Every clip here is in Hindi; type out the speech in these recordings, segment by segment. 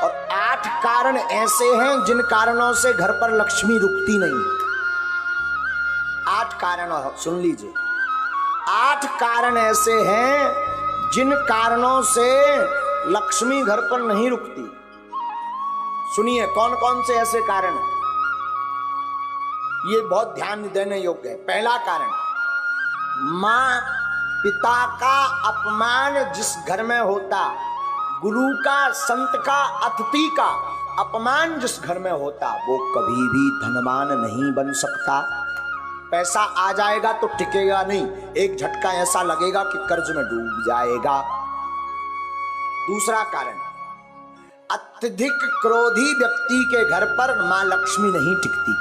और 8 कारण ऐसे हैं जिन कारणों से घर पर लक्ष्मी रुकती नहीं। 8 कारण सुन लीजिए। 8 कारण ऐसे हैं जिन कारणों से लक्ष्मी घर पर नहीं रुकती। सुनिए कौन कौन से ऐसे कारण हैं, ये बहुत ध्यान देने योग्य है। पहला कारण, मां पिता का अपमान जिस घर में होता, गुरु का, संत का, अतिथि का अपमान जिस घर में होता, वो कभी भी धनवान नहीं बन सकता। पैसा आ जाएगा तो टिकेगा नहीं, एक झटका ऐसा लगेगा कि कर्ज में डूब जाएगा। दूसरा कारण, अत्यधिक क्रोधी व्यक्ति के घर पर मां लक्ष्मी नहीं टिकती।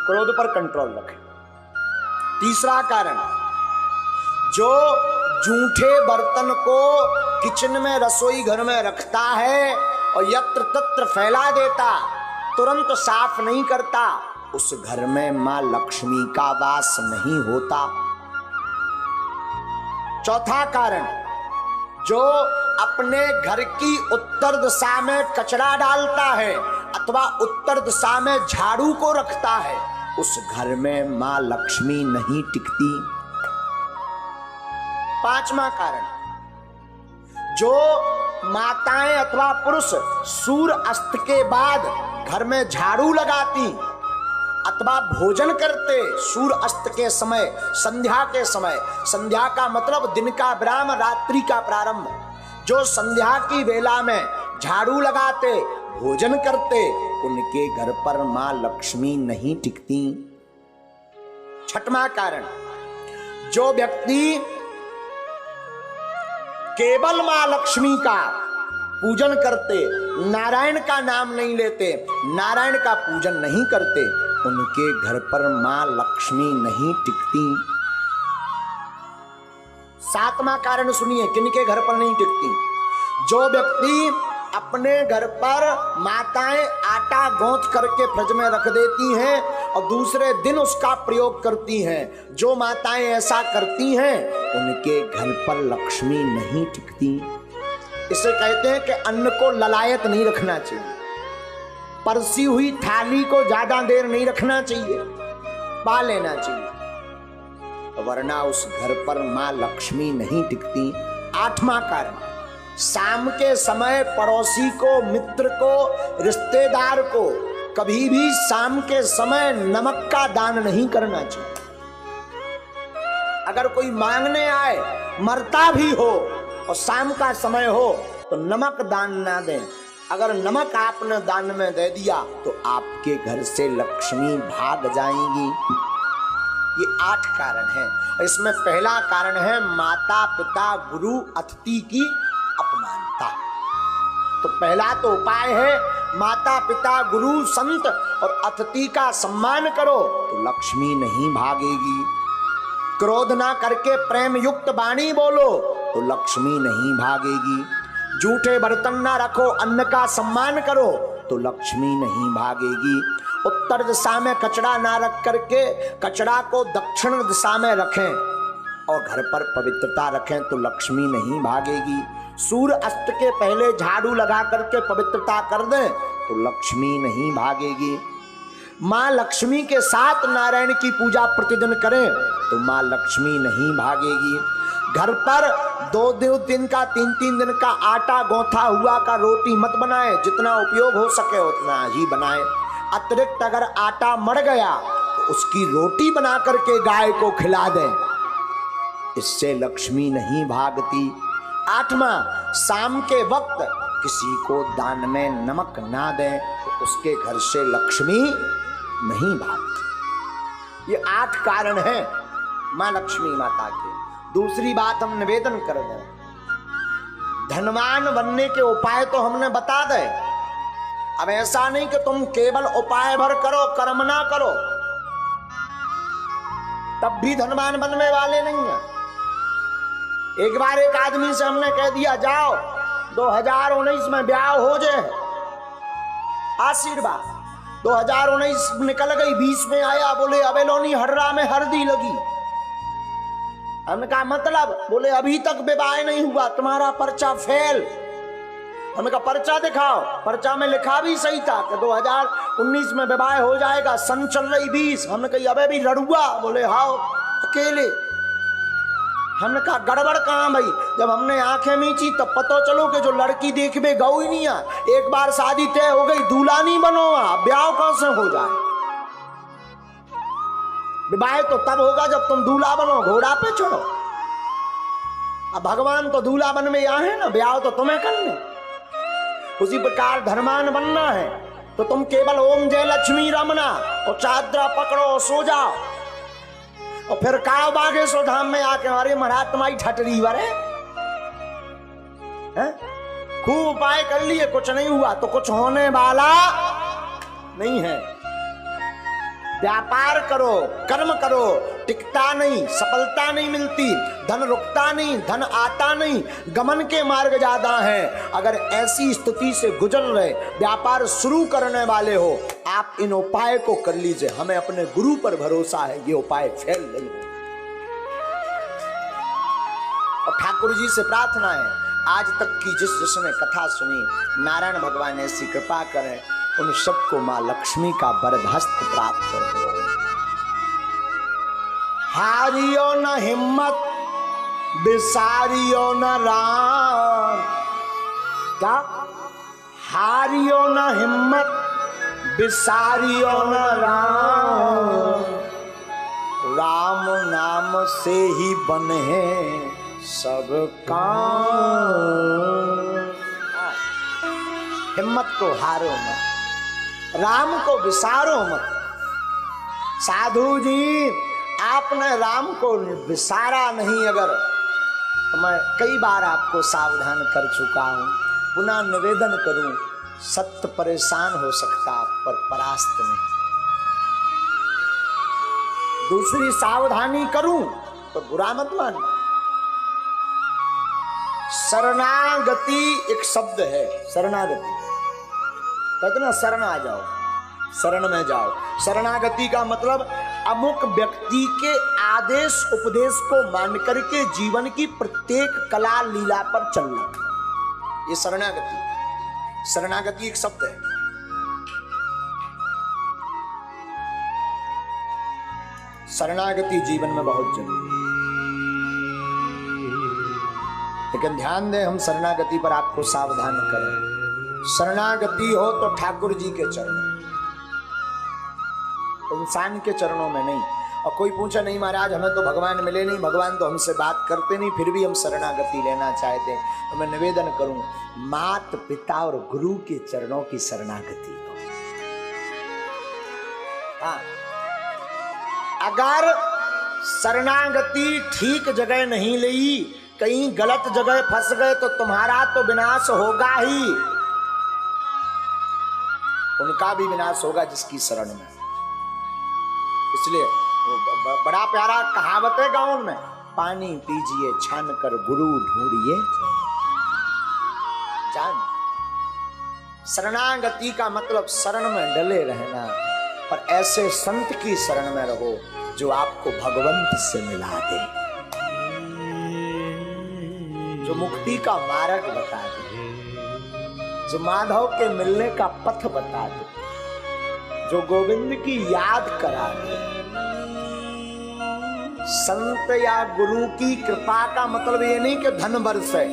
क्रोध पर कंट्रोल रखें। तीसरा कारण, जो जूठे बर्तन को किचन में, रसोई घर में रखता है और यत्र तत्र फैला देता, तुरंत साफ नहीं करता, उस घर में मां लक्ष्मी का वास नहीं होता। चौथा कारण, जो अपने घर की उत्तर दिशा में कचरा डालता है अथवा उत्तर दिशा में झाड़ू को रखता है, उस घर में मां लक्ष्मी नहीं टिकती। पांचवा कारण, जो माताएं अथवा पुरुष सूर्य अस्त के बाद घर में झाड़ू लगाती अथवा भोजन करते सूर्य अस्त के समय, संध्या के समय, संध्या का मतलब दिन का विराम, रात्रि का प्रारंभ, जो संध्या की वेला में झाड़ू लगाते, भोजन करते, उनके घर पर मां लक्ष्मी नहीं टिकती। छठवां कारण, जो व्यक्ति केवल मां लक्ष्मी का पूजन करते, नारायण का नाम नहीं लेते, नारायण का पूजन नहीं करते, उनके घर पर मां लक्ष्मी नहीं टिकती। सातवां कारण सुनिए, किनके घर पर नहीं टिकती, जो व्यक्ति अपने घर पर माताएं आटा गूंथ करके फ्रिज में रख देती हैं और दूसरे दिन उसका प्रयोग करती हैं, जो माताएं ऐसा करती हैं उनके घर पर लक्ष्मी नहीं टिकती। इसे कहते हैं कि अन्न को ललायत नहीं रखना चाहिए, परसी हुई थाली को ज्यादा देर नहीं रखना चाहिए, पा लेना चाहिए, वरना उस घर पर मां लक्ष्मी नहीं टिकती। आठवां कारण, शाम के समय पड़ोसी को, मित्र को, रिश्तेदार को कभी भी शाम के समय नमक का दान नहीं करना चाहिए। अगर कोई मांगने आए, मरता भी हो और शाम का समय हो तो नमक दान ना दें। अगर नमक आपने दान में दे दिया तो आपके घर से लक्ष्मी भाग जाएंगी। ये 8 कारण हैं। इसमें पहला कारण है माता पिता गुरु अतिथि की अपमानता। तो पहला तो उपाय है माता पिता गुरु संत और अतिथि का सम्मान करो तो लक्ष्मी नहीं भागेगी। क्रोध ना करके प्रेम युक्त वाणी बोलो तो लक्ष्मी नहीं भागेगी। झूठे बर्तन ना रखो, अन्न का सम्मान करो तो लक्ष्मी नहीं भागेगी। उत्तर दिशा में कचरा ना रख करके कचरा को दक्षिण दिशा में रखें और घर पर पवित्रता रखें तो लक्ष्मी नहीं भागेगी। सूर्य अस्त के पहले झाड़ू लगा करके पवित्रता कर दें तो लक्ष्मी नहीं भागेगी। मां लक्ष्मी के साथ नारायण की पूजा प्रतिदिन करें तो मां लक्ष्मी नहीं भागेगी। घर पर 2 दिन का 3 दिन का आटा गौथा हुआ का रोटी मत बनाएं, जितना उपयोग हो सके उतना ही बनाएं। अतिरिक्त अगर आटा मर गया तो उसकी रोटी बना करके गाय को खिला दें, इससे लक्ष्मी नहीं भागती। 8वां, शाम के वक्त किसी को दान में नमक ना दें तो उसके घर से लक्ष्मी नहीं भागती। ये 8 कारण हैं मां लक्ष्मी माता के। दूसरी बात हम निवेदन कर दें, धनवान बनने के उपाय तो हमने बता दे। अब ऐसा नहीं कि तुम केवल उपाय भर करो, कर्म ना करो, तब भी धनवान बनने वाले नहीं है। एक बार एक आदमी से हमने कह दिया जाओ 2019 में ब्याह हो जाए, आशीर्वाद। 2019 निकल गई, 20 में आया, बोले अबेलोनी हर्रा में हल्दी लगी। हमने कहा मतलब, बोले अभी तक विवाह नहीं हुआ, तुम्हारा पर्चा फेल। हमने कहा पर्चा दिखाओ। पर्चा में लिखा भी सही था कि 2019 में विवाह हो जाएगा, सन चल रही 20। हमने कहा अबे भी लड़ुआ, बोले हाओ अकेले। हमने कहा गड़बड़ कहाँ भाई? जब हमने आंखें मीची तब पता चलो कि जो लड़की देखबे गऊ ही नहीं है। एक बार शादी तय हो गई, दूल्हा नहीं बनो, ब्याह कहां से हो जाए? विवाह तो तब होगा जब तुम दूल्हा बनो, घोड़ा पे चढ़ो। अब भगवान तो दूल्हा बन में यहाँ है ना, ब्याह तो तुम्हें करने। उसी प्रकार धर्मान बनना है तो तुम केवल ओम जय लक्ष्मी रमना और चादरा पकड़ो सो जाओ, और फिर काव बागेश्वर धाम में आके हमारे महाराज तुम्हारी ठटरी वरे खूब उपाय कर लिए, कुछ नहीं हुआ तो कुछ होने वाला नहीं है। व्यापार करो, कर्म करो, टिकता नहीं, सफलता नहीं मिलती, धन रुकता नहीं, धन आता नहीं, गमन के मार्ग ज्यादा हैं। अगर ऐसी स्थिति से गुजर रहे, व्यापार शुरू करने वाले हो, आप इन उपाय को कर लीजिए। हमें अपने गुरु पर भरोसा है, ये उपाय फेल नहीं हो। और ठाकुर जी से प्रार्थना है, आज तक की जिसने कथा सुनी, नारायण भगवान ऐसी कृपा करें उन सबको मां लक्ष्मी का बरदहस्त प्राप्त हो। हारियो न हिम्मत, बिसारियो न राम। क्या? हारियो न हिम्मत, बिसारियो न राम। राम नाम से ही बने सब काम। हिम्मत को हारो मत, राम को विसारो मत। साधु जी आपने राम को विसारा नहीं अगर, तो मैं कई बार आपको सावधान कर चुका हूं, पुनः निवेदन करूं, सत्य परेशान हो सकता पर परास्त नहीं। दूसरी सावधानी करूं तो बुरा मत मान। शरणागति एक शब्द है, शरणागति कहते ना, शरण आ जाओ, शरण में जाओ। शरणागति का मतलब अमुक व्यक्ति के आदेश उपदेश को मान करके जीवन की प्रत्येक कला लीला पर चलना, ये शरणागति। शरणागति एक शब्द है। शरणागति जीवन में बहुत जरूरी है, लेकिन ध्यान दें, हम शरणागति पर आपको सावधान करें। शरणागति हो तो ठाकुर जी के चरणों, इंसान के चरणों में नहीं। और कोई पूछा नहीं महाराज हमें तो भगवान मिले नहीं, भगवान तो हमसे बात करते नहीं, फिर भी हम शरणागति लेना चाहते हैं, तो मैं निवेदन करूं, मात पिता और गुरु के चरणों की शरणागति हो। हाँ, अगर शरणागति ठीक जगह नहीं ली, कहीं गलत जगह फंस गए तो तुम्हारा तो विनाश होगा ही, उनका भी विनाश होगा जिसकी शरण में। इसलिए बड़ा प्यारा कहावत है गाँव में, पानी पीजिए छान कर गुरु ढूंढिए जान। शरणागति का मतलब शरण में डले रहना, और ऐसे संत की शरण में रहो जो आपको भगवंत से मिला दे, जो मुक्ति का मार्ग बता दे, जो माधव के मिलने का पथ बता दे, जो गोविंद की याद करा दे। संत या गुरु की कृपा का मतलब ये नहीं कि धन बरसे,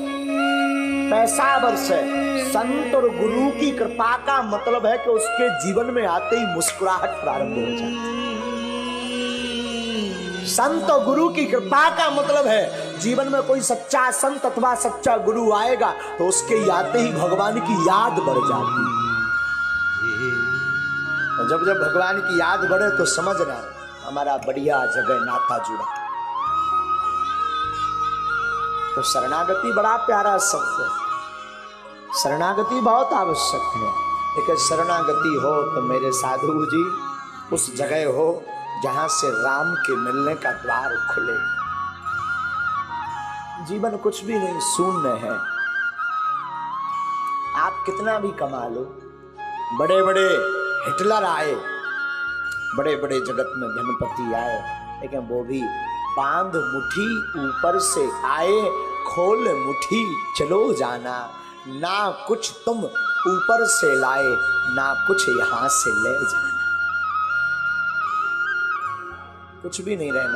पैसा बरसे। संत और गुरु की कृपा का मतलब है कि उसके जीवन में आते ही मुस्कुराहट प्रारंभ हो जाती। संत और गुरु की कृपा का मतलब है जीवन में कोई सच्चा संत अथवा सच्चा गुरु आएगा तो उसके आते ही भगवान की याद बढ़ जाती है। जब जब भगवान की याद बढ़े तो समझना हमारा बढ़िया जगह नाता जुड़ा। तो शरणागति बड़ा प्यारा शब्द है, शरणागति बहुत आवश्यक है, लेकिन शरणागति हो तो मेरे साधु जी उस जगह हो जहां से राम के मिलने का द्वार खुले। जीवन कुछ भी नहीं, शून्य है। आप कितना भी कमा लो, बड़े बड़े हिटलर आए, बड़े बड़े जगत में धनपति आए, लेकिन वो भी बांध मुट्ठी ऊपर से आए, खोल मुट्ठी चलो जाना। ना कुछ तुम ऊपर से लाए, ना कुछ यहां से ले जाना, कुछ भी नहीं रहना।